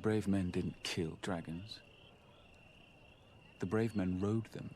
brave men didn't kill dragons. The brave men rode them.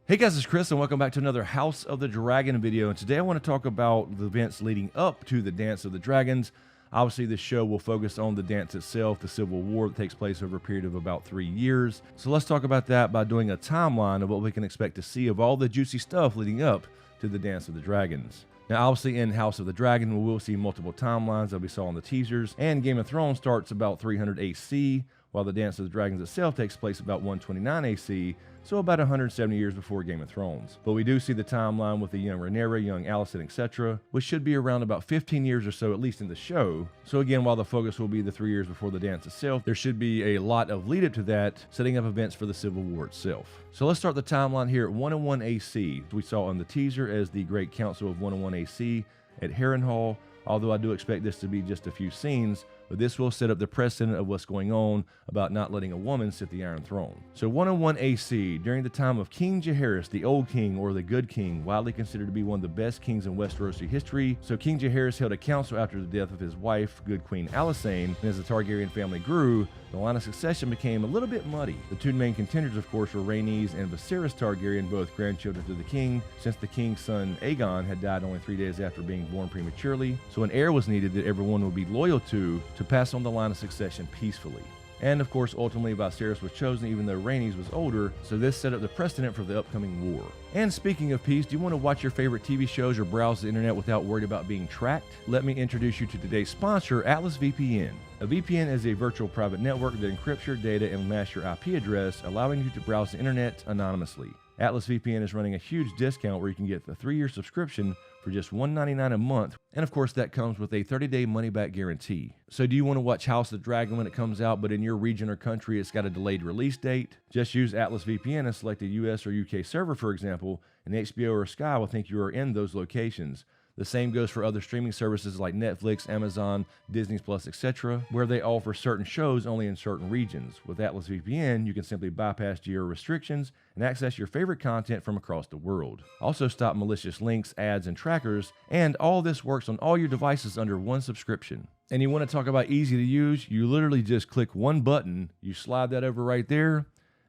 Hey guys, it's Chris and welcome back to another House of the Dragon video. And today I want to talk about the events leading up to the Dance of the Dragons. Obviously this show will focus on the dance itself, the Civil War that takes place over a period of about 3 years. So let's talk about that by doing a timeline of what we can expect to see of all the juicy stuff leading up to the Dance of the Dragons. Now obviously in House of the Dragon we will see multiple timelines that we saw in the teasers, and Game of Thrones starts about 300 AC, while the Dance of the Dragons itself takes place about 129 AC, so about 170 years before Game of Thrones. But we do see the timeline with the young Rhaenyra, young Alicent, etc., which should be around about 15 years or so, at least in the show. So again, while the focus will be the 3 years before the dance itself, there should be a lot of lead up to that, setting up events for the Civil War itself. So let's start the timeline here at 101 AC. We saw on the teaser as the Great Council of 101 AC at Harrenhal, although I do expect this to be just a few scenes, but this will set up the precedent of what's going on about not letting a woman sit the Iron Throne. So 101 AC, during the time of King Jaehaerys, the Old King or the Good King, widely considered to be one of the best kings in Westerosi history. So King Jaehaerys held a council after the death of his wife, Good Queen Alicent, and as the Targaryen family grew, the line of succession became a little bit muddy. The two main contenders, of course, were Rhaenys and Viserys Targaryen, both grandchildren to the king, since the king's son Aegon had died only 3 days after being born prematurely. So an heir was needed that everyone would be loyal to pass on the line of succession peacefully. And of course, ultimately Viserys was chosen even though Rhaenys was older, so this set up the precedent for the upcoming war. And speaking of peace, do you want to watch your favorite TV shows or browse the internet without worried about being tracked? Let me introduce you to today's sponsor, Atlas VPN. A VPN is a virtual private network that encrypts your data and masks your IP address, allowing you to browse the internet anonymously. Atlas VPN is running a huge discount where you can get the 3-year subscription for just $1.99 a month, and of course that comes with a 30-day money-back guarantee. So do you want to watch House of the Dragon when it comes out, but in your region or country it's got a delayed release date? Just use Atlas VPN and select a US or UK server, for example, and HBO or Sky will think you are in those locations. The same goes for other streaming services like Netflix, Amazon, Disney Plus, etc., where they offer certain shows only in certain regions. With Atlas VPN, you can simply bypass geo restrictions and access your favorite content from across the world. Also stop malicious links, ads, and trackers, and all this works on all your devices under one subscription. And you want to talk about easy to use? You literally just click one button, you slide that over right there,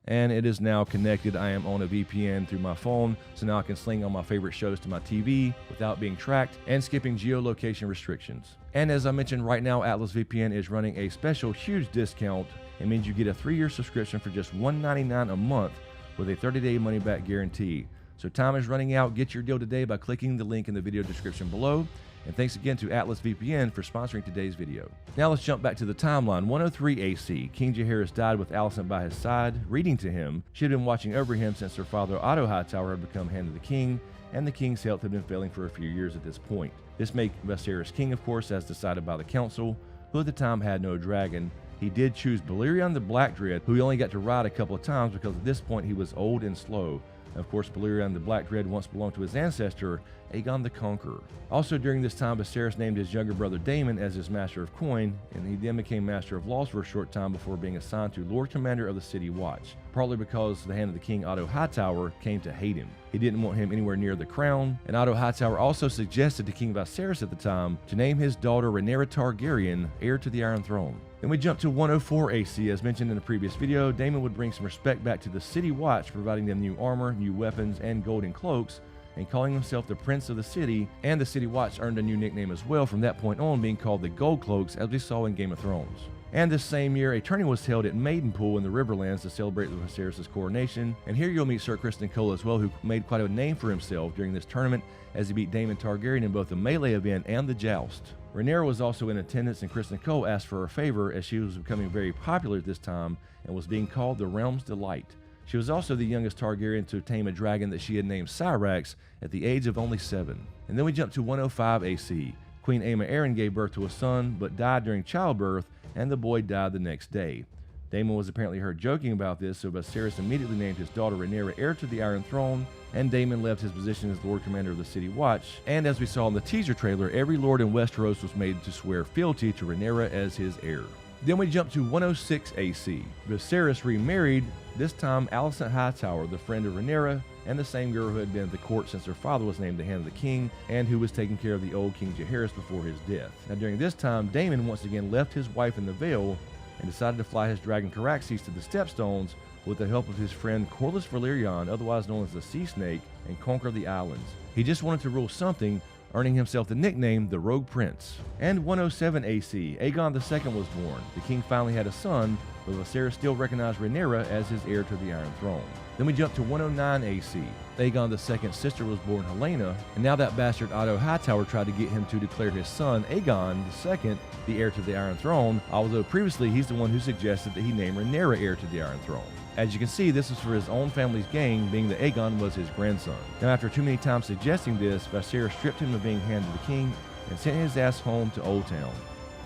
and it is now connected. I am on a VPN through my phone, so now I can sling all my favorite shows to my TV without being tracked and skipping geolocation restrictions. And as I mentioned, right now Atlas VPN is running a special huge discount. It means you get a 3-year subscription for just $1.99 a month with a 30-day money-back guarantee. So time is running out. Get your deal today by clicking the link in the video description below. And thanks again to Atlas VPN for sponsoring today's video. Now let's jump back to the timeline. 103 AC. King Jaehaerys died with Alicent by his side, reading to him. She had been watching over him since her father Otto Hightower had become Hand of the King, and the king's health had been failing for a few years at this point. This made Viserys king, of course, as decided by the council, who at the time had no dragon. He did choose Balerion the Blackdread, who he only got to ride a couple of times because at this point he was old and slow. Of course, Balerion the Blackdread once belonged to his ancestor, Aegon the Conqueror. Also during this time, Viserys named his younger brother Daemon as his Master of Coin, and he then became Master of Laws for a short time before being assigned to Lord Commander of the City Watch, partly because the Hand of the King Otto Hightower came to hate him. He didn't want him anywhere near the crown, and Otto Hightower also suggested to King Viserys at the time to name his daughter Rhaenyra Targaryen heir to the Iron Throne. Then we jump to 104 AC. As mentioned in the previous video, Daemon would bring some respect back to the City Watch, providing them new armor, new weapons, and golden cloaks, and calling himself the Prince of the City, and the City Watch earned a new nickname as well from that point on, being called the Gold Cloaks, as we saw in Game of Thrones. And this same year, a tourney was held at Maidenpool in the Riverlands to celebrate Viserys' coronation, and here you'll meet Sir Criston Cole as well, who made quite a name for himself during this tournament as he beat Daemon Targaryen in both the melee event and the joust. Rhaenyra was also in attendance, and Criston Cole asked for a favor as she was becoming very popular at this time and was being called the Realm's Delight. She was also the youngest Targaryen to tame a dragon that she had named Syrax at the age of only 7. And then we jump to 105 AC. Queen Aemma Arryn gave birth to a son, but died during childbirth, and the boy died the next day. Daemon was apparently heard joking about this, so Viserys immediately named his daughter Rhaenyra heir to the Iron Throne, and Daemon left his position as Lord Commander of the City Watch. And as we saw in the teaser trailer, every lord in Westeros was made to swear fealty to Rhaenyra as his heir. Then we jump to 106 AC. Viserys remarried, this time Alicent Hightower, the friend of Rhaenyra, and the same girl who had been at the court since her father was named the Hand of the King, and who was taking care of the old King Jaehaerys before his death. Now during this time, Daemon once again left his wife in the Vale, and decided to fly his dragon Caraxes to the Stepstones with the help of his friend Corlys Valerion, otherwise known as the Sea Snake, and conquer the islands. He just wanted to rule something, earning himself the nickname the Rogue Prince. And 107 AC, Aegon II was born. The king finally had a son, but Viserys still recognized Rhaenyra as his heir to the Iron Throne. Then we jump to 109 AC. Aegon II's sister was born Helena, and now that bastard Otto Hightower tried to get him to declare his son Aegon II the heir to the Iron Throne, although previously he's the one who suggested that he name Rhaenyra heir to the Iron Throne. As you can see, this is for his own family's gain, being that Aegon was his grandson. Now, after too many times suggesting this, Viserys stripped him of being hand to the king and sent his ass home to Old Town.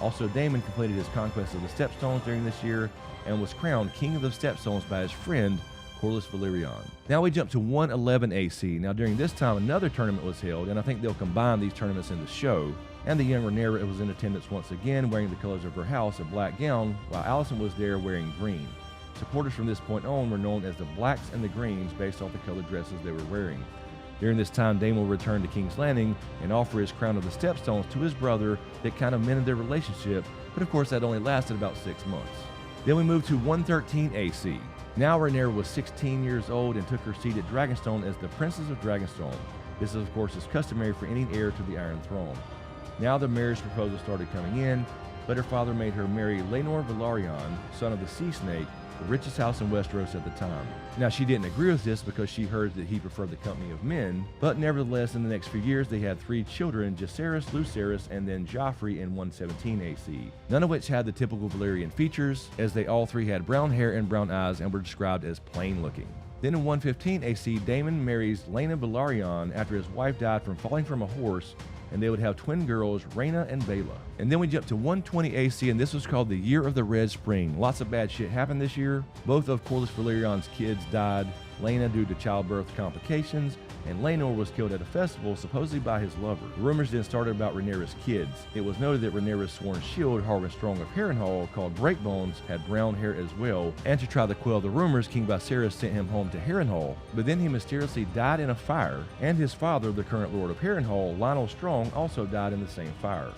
Also, Daemon completed his conquest of the Stepstones during this year and was crowned King of the Stepstones by his friend Corlys Valerion. Now we jump to 111 AC. Now during this time, another tournament was held, and I think they'll combine these tournaments in the show. And the young Rhaenyra was in attendance once again, wearing the colors of her house, a black gown, while Alicent was there wearing green. Supporters from this point on were known as the Blacks and the Greens based off the colored dresses they were wearing. During this time, Daemon will return to King's Landing and offer his crown of the Stepstones to his brother. That kind of mended their relationship, but of course that only lasted about 6 months. Then we move to 113 AC. Now Rhaenyra was 16 years old and took her seat at Dragonstone as the Princess of Dragonstone. This, of course, is customary for any heir to the Iron Throne. Now the marriage proposal started coming in, but her father made her marry Laenor Velaryon, son of the Sea Snake, the richest house in Westeros at the time. Now she didn't agree with this because she heard that he preferred the company of men, but nevertheless in the next few years they had 3 children, Jacaerys, Lucerys, and then Joffrey in 117 AC, none of which had the typical Valyrian features, as they all 3 had brown hair and brown eyes and were described as plain looking. Then in 115 AC, Daemon marries Laena Velaryon after his wife died from falling from a horse, and they would have twin girls, Rhaena and Baela. And then we jump to 120 AC, and this was called the Year of the Red Spring. Lots of bad shit happened this year. Both of Corlys Valerion's kids died, Laena due to childbirth complications, and Laenor was killed at a festival, supposedly by his lover. The rumors then started about Rhaenyra's kids. It was noted that Rhaenyra's sworn shield, Harwin Strong of Harrenhal, called Breakbones, had brown hair as well, and to try to quell the rumors, King Viserys sent him home to Harrenhal, but then he mysteriously died in a fire, and his father, the current Lord of Harrenhal, Lionel Strong, also died in the same fire.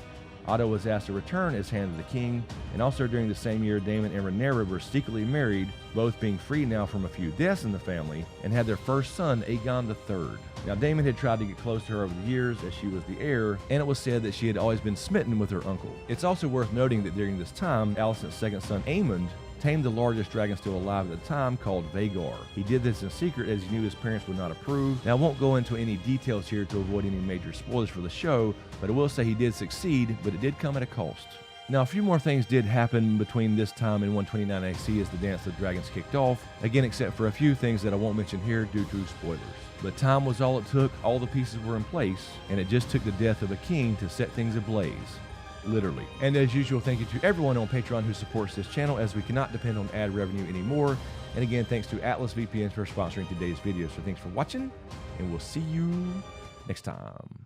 Otto was asked to return as Hand of the King, and also during the same year, Daemon and Rhaenyra were secretly married, both being free now from a few deaths in the family, and had their first son, Aegon III. Now, Daemon had tried to get close to her over the years as she was the heir, and it was said that she had always been smitten with her uncle. It's also worth noting that during this time, Alicent's second son, Aemond, tamed the largest dragon still alive at the time, called Vhagar. He did this in secret as he knew his parents would not approve. Now, I won't go into any details here to avoid any major spoilers for the show, but I will say he did succeed, but it did come at a cost. Now, a few more things did happen between this time and 129 AC as the Dance of Dragons kicked off, again except for a few things that I won't mention here due to spoilers. But time was all it took, all the pieces were in place, and it just took the death of a king to set things ablaze. Literally. And as usual, thank you to everyone on Patreon who supports this channel, as we cannot depend on ad revenue anymore. And again, thanks to Atlas VPN for sponsoring today's video. So thanks for watching, and we'll see you next time.